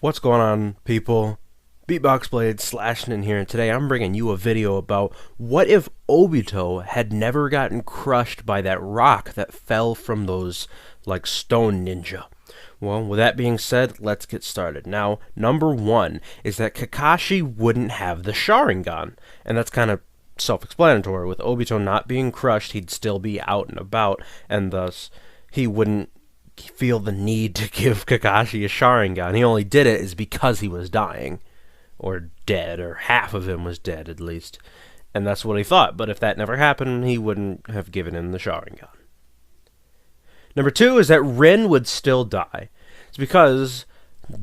What's going on, people? Beatbox Blade Slashing in here, and today I'm bringing you a video about what if Obito had never gotten crushed by that rock that fell from those, stone ninja. Well, with that being said, let's get started. Now, number one is that Kakashi wouldn't have the Sharingan, and that's kind of self-explanatory. With Obito not being crushed, he'd still be out and about, and thus he wouldn't feel the need to give Kakashi a Sharingan. He only did it is because he was dying, or dead, or half of him was dead at least, and that's what he thought. But if that never happened, he wouldn't have given him the Sharingan. Number two is that Rin would still die. It's because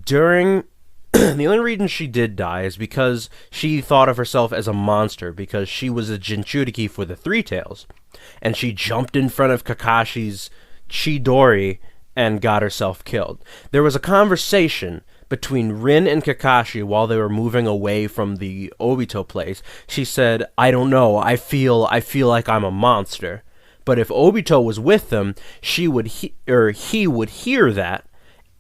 during the only reason she did die is because she thought of herself as a monster, because she was a Jinchuriki for the Three Tails, and she jumped in front of Kakashi's Chidori and got herself killed. There was a conversation between Rin and Kakashi while they were moving away from the Obito place. She said, "I don't know, I feel like I'm a monster." But if Obito was with them, he would hear that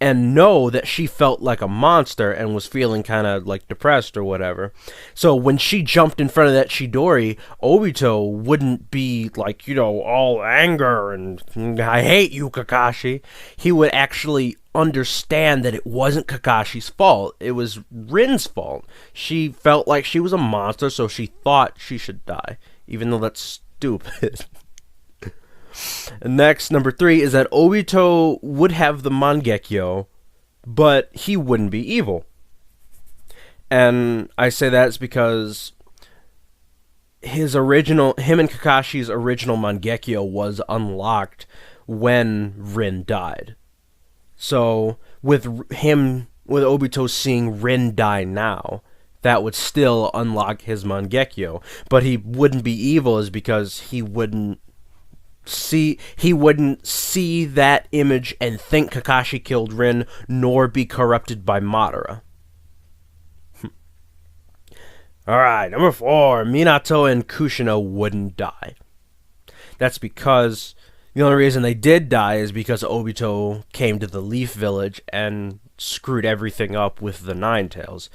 and know that she felt like a monster and was feeling kind of like depressed or whatever. So when she jumped in front of that Chidori, Obito wouldn't be like, all anger and "I hate you, Kakashi." He would actually understand that it wasn't Kakashi's fault. It was Rin's fault. She felt like she was a monster, so she thought she should die, even though that's stupid. And next, number three, is that Obito would have the Mangekyo, but he wouldn't be evil. And I say that's because him and Kakashi's original Mangekyo was unlocked when Rin died. So with Obito seeing Rin die now, that would still unlock his Mangekyo, but he wouldn't be evil is because he wouldn't see that image and think Kakashi killed Rin, nor be corrupted by Madara. Alright, number four, Minato and Kushina wouldn't die. That's because the only reason they did die is because Obito came to the Leaf Village and screwed everything up with the Nine Tails.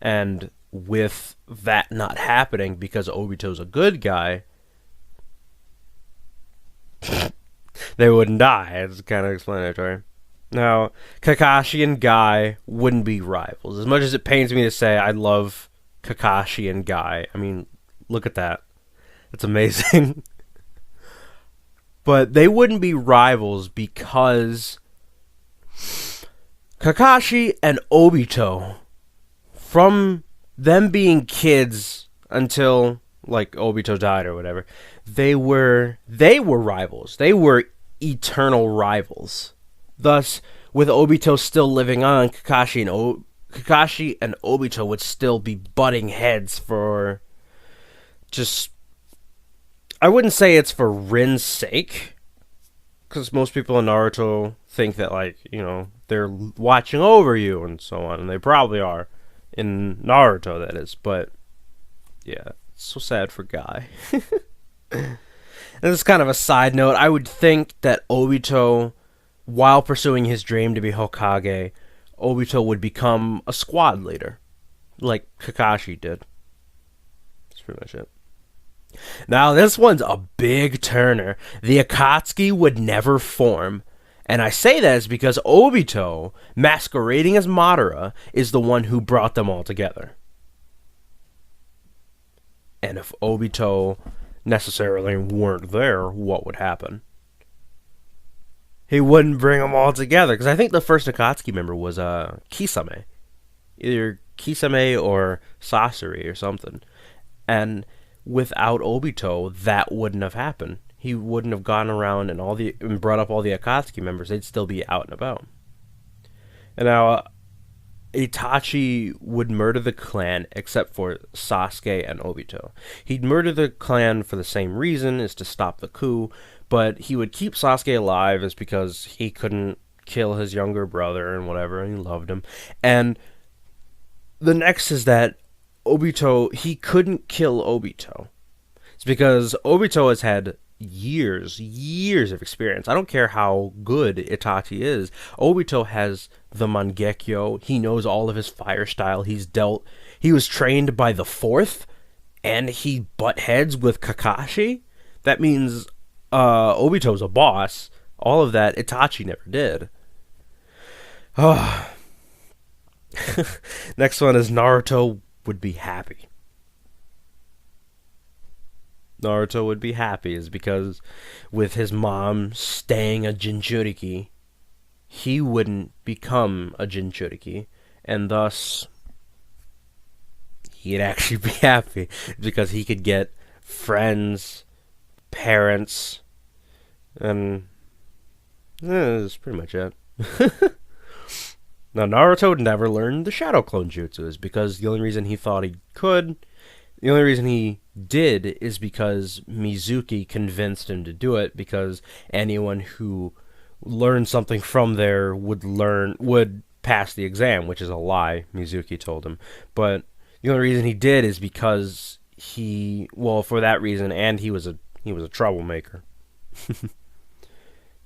And with that not happening, because Obito's a good guy, they wouldn't die. It's kind of explanatory. Now, Kakashi and Guy wouldn't be rivals. As much as it pains me to say I love Kakashi and Guy, I mean, look at that. It's amazing. But they wouldn't be rivals because Kakashi and Obito, from them being kids until Obito died or whatever, they were rivals. They were eternal rivals. Thus, with Obito still living on, Kakashi and Obito would still be butting heads for just, I wouldn't say it's for Rin's sake, because most people in Naruto think that they're watching over you and so on, and they probably are in Naruto, that is. But yeah, it's so sad for Guy. And this is kind of a side note. I would think that Obito, while pursuing his dream to be Hokage, Obito would become a squad leader, like Kakashi did. That's pretty much it. Now, this one's a big turner. The Akatsuki would never form. And I say that is because Obito, masquerading as Madara, is the one who brought them all together. And if Obito necessarily weren't there, what would happen? He wouldn't bring them all together, because I think the first Akatsuki member was Kisame. Either Kisame or Sasori or something. And without Obito, that wouldn't have happened. He wouldn't have gone around and brought up all the Akatsuki members. They'd still be out and about. And now, Itachi would murder the clan except for Sasuke and Obito. He'd murder the clan for the same reason, is to stop the coup, but he would keep Sasuke alive is because he couldn't kill his younger brother and whatever, and he loved him. And the next is that Obito, he couldn't kill Obito. It's because Obito has had years of experience. I don't care how good Itachi is. Obito has the Mangekyo. He knows all of his fire style. He was trained by the fourth, and he butt heads with Kakashi. That means Obito's a boss. All of that Itachi never did. Oh. Next one is Naruto would be happy. Naruto would be happy is because with his mom staying a Jinchuriki, he wouldn't become a Jinchuriki, and thus he'd actually be happy because he could get friends, parents, and that's pretty much it. Now, Naruto never learned the Shadow Clone Jutsu is because the only reason he thought he could, the only reason he did is because Mizuki convinced him to do it, because anyone who learned something from there would pass the exam, which is a lie, Mizuki told him. But the only reason he did is because for that reason, and he was a troublemaker.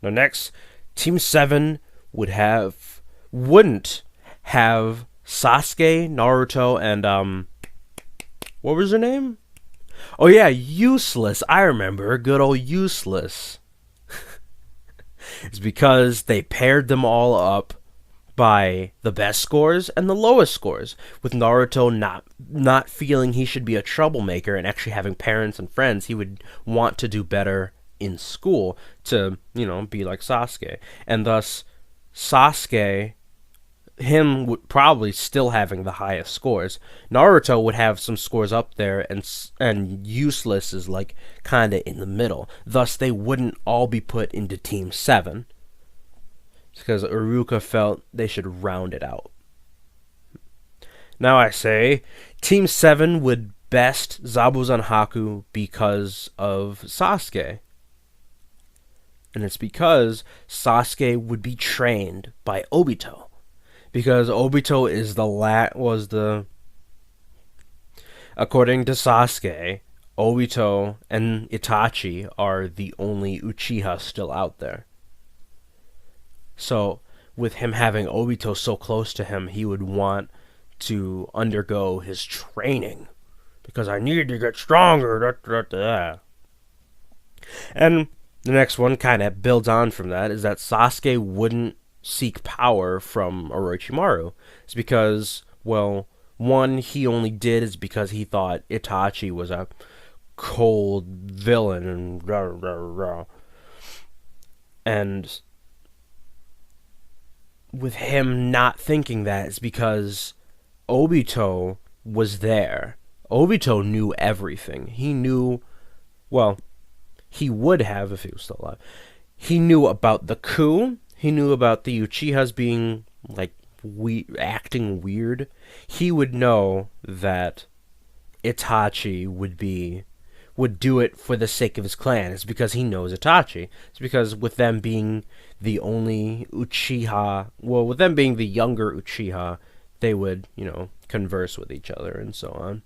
Now next, Team 7 wouldn't have Sasuke, Naruto, and what was her name? Oh yeah, Useless. I remember, good old Useless. It's because they paired them all up by the best scores and the lowest scores, with Naruto not feeling he should be a troublemaker and actually having parents and friends. He would want to do better in school to, be like Sasuke. And thus, Sasuke, him would probably still having the highest scores. Naruto would have some scores up there, and Useless is like kind of in the middle. Thus, they wouldn't all be put into Team 7. Because Iruka felt they should round it out. Now I say, Team 7 would best Zabuza Haku because of Sasuke. And it's because Sasuke would be trained by Obito. Because Obito according to Sasuke, Obito and Itachi are the only Uchiha still out there. So, with him having Obito so close to him, he would want to undergo his training. Because I need to get stronger. And the next one kind of builds on from that, is that Sasuke wouldn't seek power from Orochimaru. It's because, one, he only did is because he thought Itachi was a cold villain and with him not thinking that, it's because Obito was there. Obito knew everything. He knew, he would have if he was still alive. He knew about the coup. He knew about the Uchihas being, acting weird. He would know that Itachi would do it for the sake of his clan. It's because he knows Itachi. It's because with them being the only Uchiha, with them being the younger Uchiha, they would, converse with each other and so on.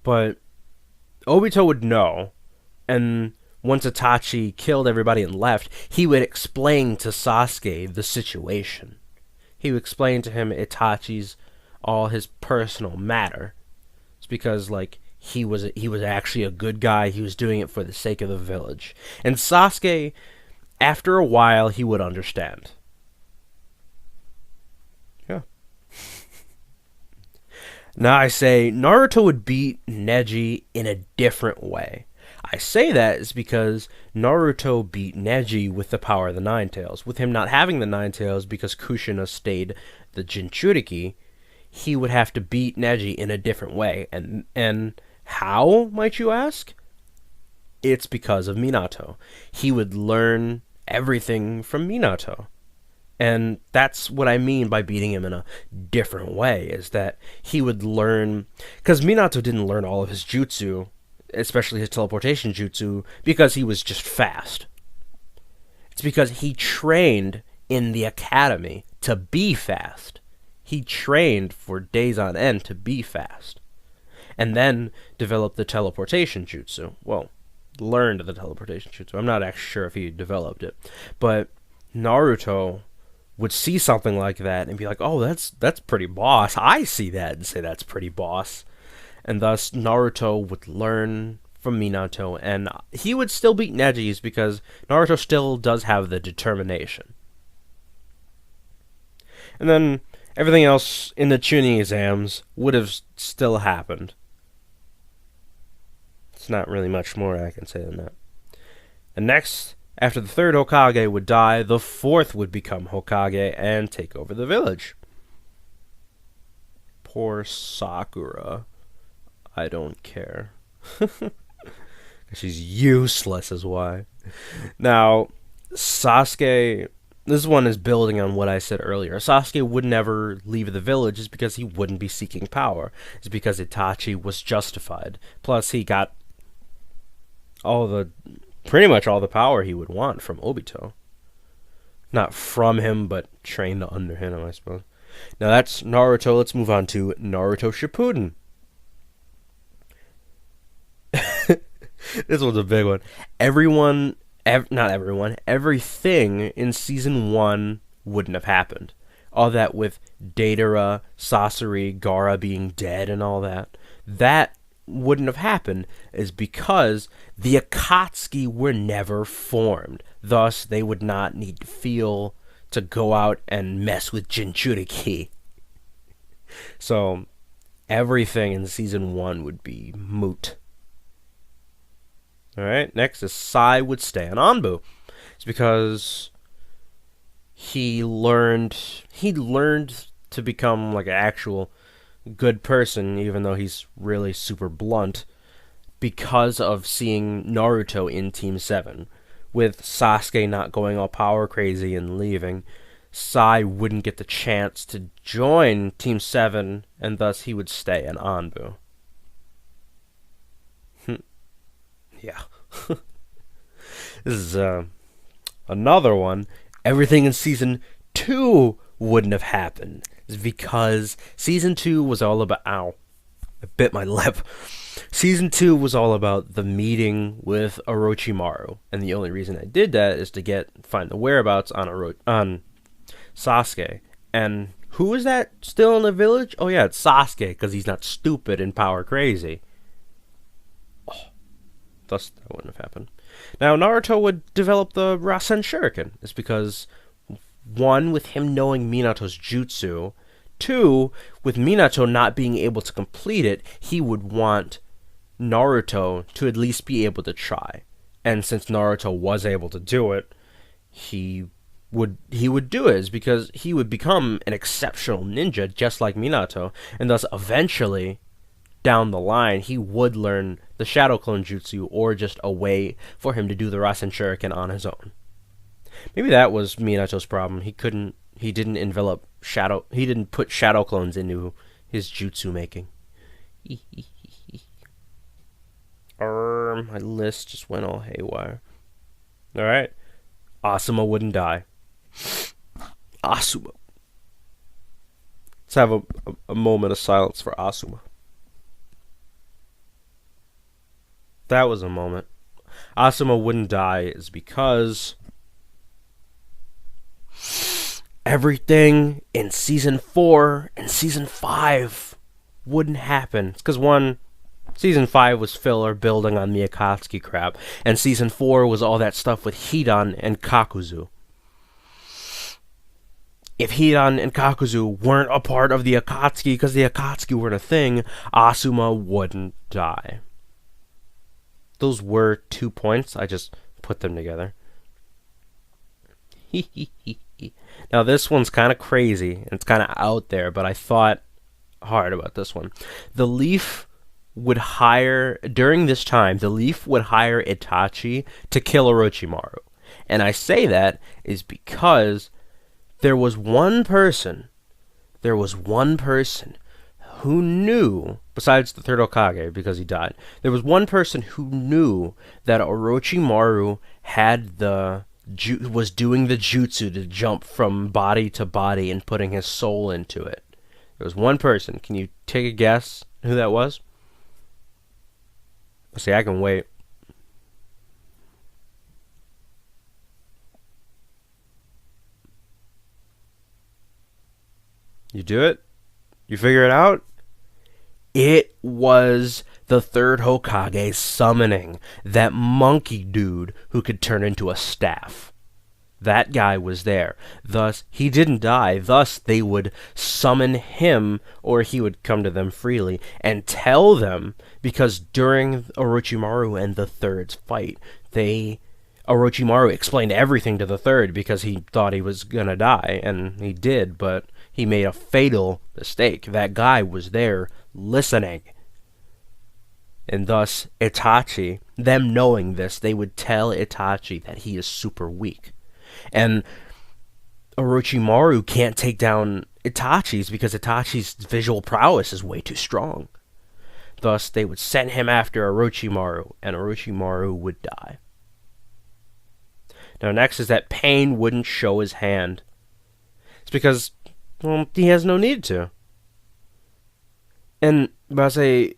But Obito would know, and once Itachi killed everybody and left, he would explain to Sasuke the situation. He would explain to him Itachi's all his personal matter. It's because, he was actually a good guy. He was doing it for the sake of the village. And Sasuke, after a while, he would understand. Yeah. Now I say, Naruto would beat Neji in a different way. I say that is because Naruto beat Neji with the power of the Nine Tails. With him not having the Nine Tails because Kushina stayed the Jinchuriki, he would have to beat Neji in a different way. And how, might you ask? It's because of Minato. He would learn everything from Minato. And that's what I mean by beating him in a different way, is that he would learn... Because Minato didn't learn all of his jutsu, especially his teleportation jutsu, because he was just fast. It's because he trained in the academy to be fast. He trained for days on end to be fast. And then developed the teleportation jutsu. learned the teleportation jutsu. I'm not actually sure if he developed it, but Naruto would see something like that and be like, "Oh, that's pretty boss." I see that and say that's pretty boss, and thus Naruto would learn from Minato, and he would still beat Neji's because Naruto still does have the determination. And then everything else in the Chunin exams would have still happened. It's not really much more I can say than that. And next, after the third Hokage would die, the fourth would become Hokage and take over the village. Poor Sakura. I don't care. She's useless is why. Now, Sasuke, this one is building on what I said earlier. Sasuke would never leave the village is because he wouldn't be seeking power. It's because Itachi was justified. Plus, he got pretty much all the power he would want from Obito. Not from him, but trained under him, I suppose. Now that's Naruto. Let's move on to Naruto Shippuden. This one's a big one. Not everyone, everything in Season 1 wouldn't have happened. All that with Deidara, Sasori, Gaara being dead and all that. That wouldn't have happened is because the Akatsuki were never formed. Thus, they would not need to feel to go out and mess with Jinchuriki. So, everything in Season 1 would be moot. Alright, next is Sai would stay on Anbu. It's because he learned to become like an actual good person, even though he's really super blunt, because of seeing Naruto in Team 7. With Sasuke not going all power crazy and leaving, Sai wouldn't get the chance to join Team 7, and thus he would stay in Anbu. Yeah. This is another one. Everything in Season 2 wouldn't have happened. It's because Season 2 was all about... Ow. I bit my lip. Season 2 was all about the meeting with Orochimaru. And the only reason I did that is to find the whereabouts on Sasuke. And who is that still in the village? Oh yeah, it's Sasuke, because he's not stupid and power crazy. Thus, that wouldn't have happened. Now, Naruto would develop the Rasen Shuriken. It's because, one, with him knowing Minato's jutsu, two, with Minato not being able to complete it, he would want Naruto to at least be able to try. And since Naruto was able to do it, he would do it, is because he would become an exceptional ninja just like Minato, and thus eventually down the line, he would learn the Shadow Clone Jutsu, or just a way for him to do the Rasen Shuriken on his own. Maybe that was Minato's problem. He didn't put Shadow Clones into his jutsu making. My list just went all haywire. Alright. Asuma wouldn't die. Asuma. Let's have a moment of silence for Asuma. That was a moment. Asuma wouldn't die is because everything in Season 4 and Season 5 wouldn't happen. It's because Season 5 was filler building on the Akatsuki crap, and Season 4 was all that stuff with Hidan and Kakuzu. If Hidan and Kakuzu weren't a part of the Akatsuki because the Akatsuki weren't a thing, Asuma wouldn't die. Those were 2 points. I just put them together. Now this one's kind of crazy. It's kind of out there, but I thought hard about this one. During this time, the Leaf would hire Itachi to kill Orochimaru. And I say that is because there was one person who knew, besides the third Hokage, because he died, there was one person who knew that Orochimaru was doing the jutsu to jump from body to body and putting his soul into it. There was one person. Can you take a guess who that was? Let's see, I can wait. You do it? You figure it out? It was the third Hokage summoning that monkey dude who could turn into a staff. That guy was there. Thus, he didn't die. Thus, they would summon him, or he would come to them freely, and tell them, because during Orochimaru and the Third's fight, Orochimaru explained everything to the Third because he thought he was gonna die, and he did, but he made a fatal mistake. That guy was there listening. And thus, Itachi, them knowing this, they would tell Itachi that he is super weak. And Orochimaru can't take down Itachi's because Itachi's visual prowess is way too strong. Thus, they would send him after Orochimaru, and Orochimaru would die. Now, next is that Pain wouldn't show his hand. It's because, well, he has no need to. And, but I say,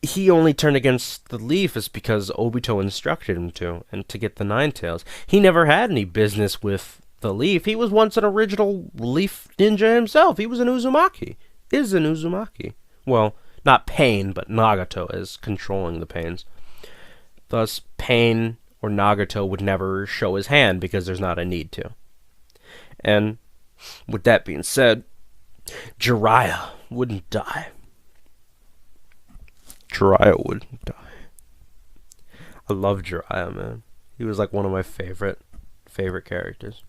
he only turned against the Leaf is because Obito instructed him to, and to get the Nine Tails. He never had any business with the Leaf. He was once an original Leaf ninja himself. He was an Uzumaki. Is an Uzumaki. Well, not Pain, but Nagato is controlling the Pains. Thus, Pain or Nagato would never show his hand because there's not a need to. And with that being said, Jiraiya wouldn't die. Jiraiya wouldn't die. I love Jiraiya, man. He was like one of my favorite characters.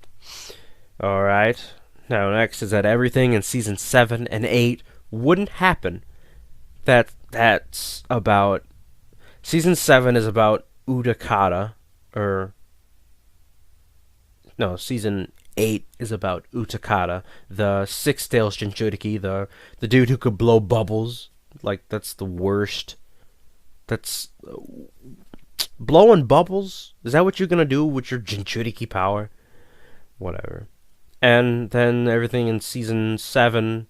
Alright. Now next is that everything in season 7 and 8 wouldn't happen. That's about season 7 is about Utakata, season 8 is about Utakata, the Six-Tails Jinchuriki, the dude who could blow bubbles. Like, that's the worst. That's blowing bubbles? Is that what you're gonna do with your Jinchuriki power? Whatever. And then everything in season 7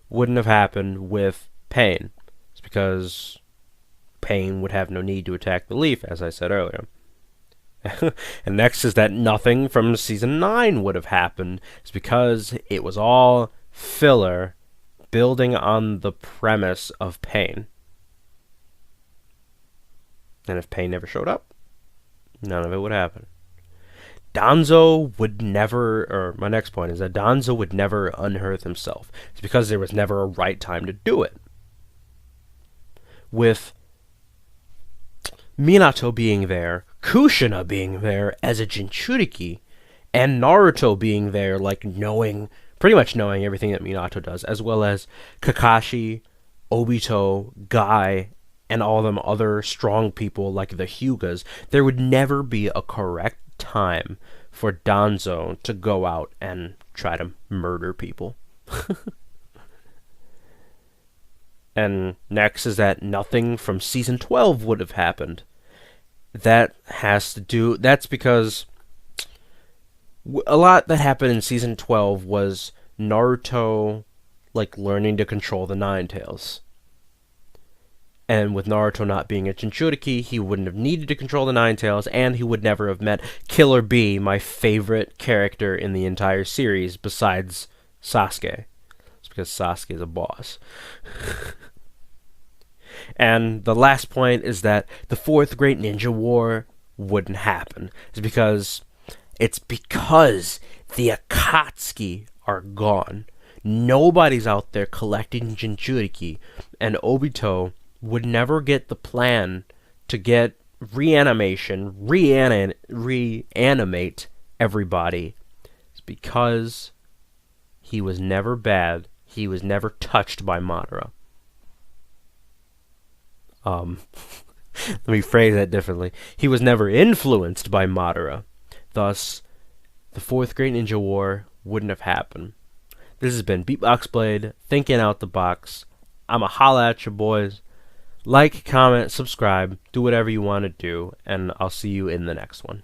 wouldn't have happened with Pain. It's because Pain would have no need to attack the Leaf, as I said earlier. And next is that nothing from season 9 would have happened. It's because it was all filler building on the premise of Pain. And if Pain never showed up, none of it would happen. Danzo would never, or my next point is that Danzo would never unearth himself. It's because there was never a right time to do it. With Minato being there, Kushina being there as a Jinchuriki, and Naruto being there, like pretty much knowing everything that Minato does, as well as Kakashi, Obito, Guy, and all them other strong people like the Hyugas, there would never be a correct time for Danzo to go out and try to murder people. And next is that nothing from season 12 would have happened. That's because a lot that happened in season 12 was Naruto, like, learning to control the Nine Tails. And with Naruto not being a Jinchuriki, he wouldn't have needed to control the Nine Tails, and he would never have met Killer Bee, my favorite character in the entire series, besides Sasuke. It's because Sasuke is a boss. And the last point is that the Fourth Great Ninja War wouldn't happen. It's because the Akatsuki are gone. Nobody's out there collecting Jinchuriki, and Obito would never get the plan to get reanimate everybody. It's because he was never bad. He was never touched by Madara. Let me phrase that differently. He was never influenced by Madara. Thus, the Fourth Great Ninja War wouldn't have happened. This has been Beatbox Blade, thinking out the box. I'ma holla at you boys. Like, comment, subscribe, do whatever you want to do, and I'll see you in the next one.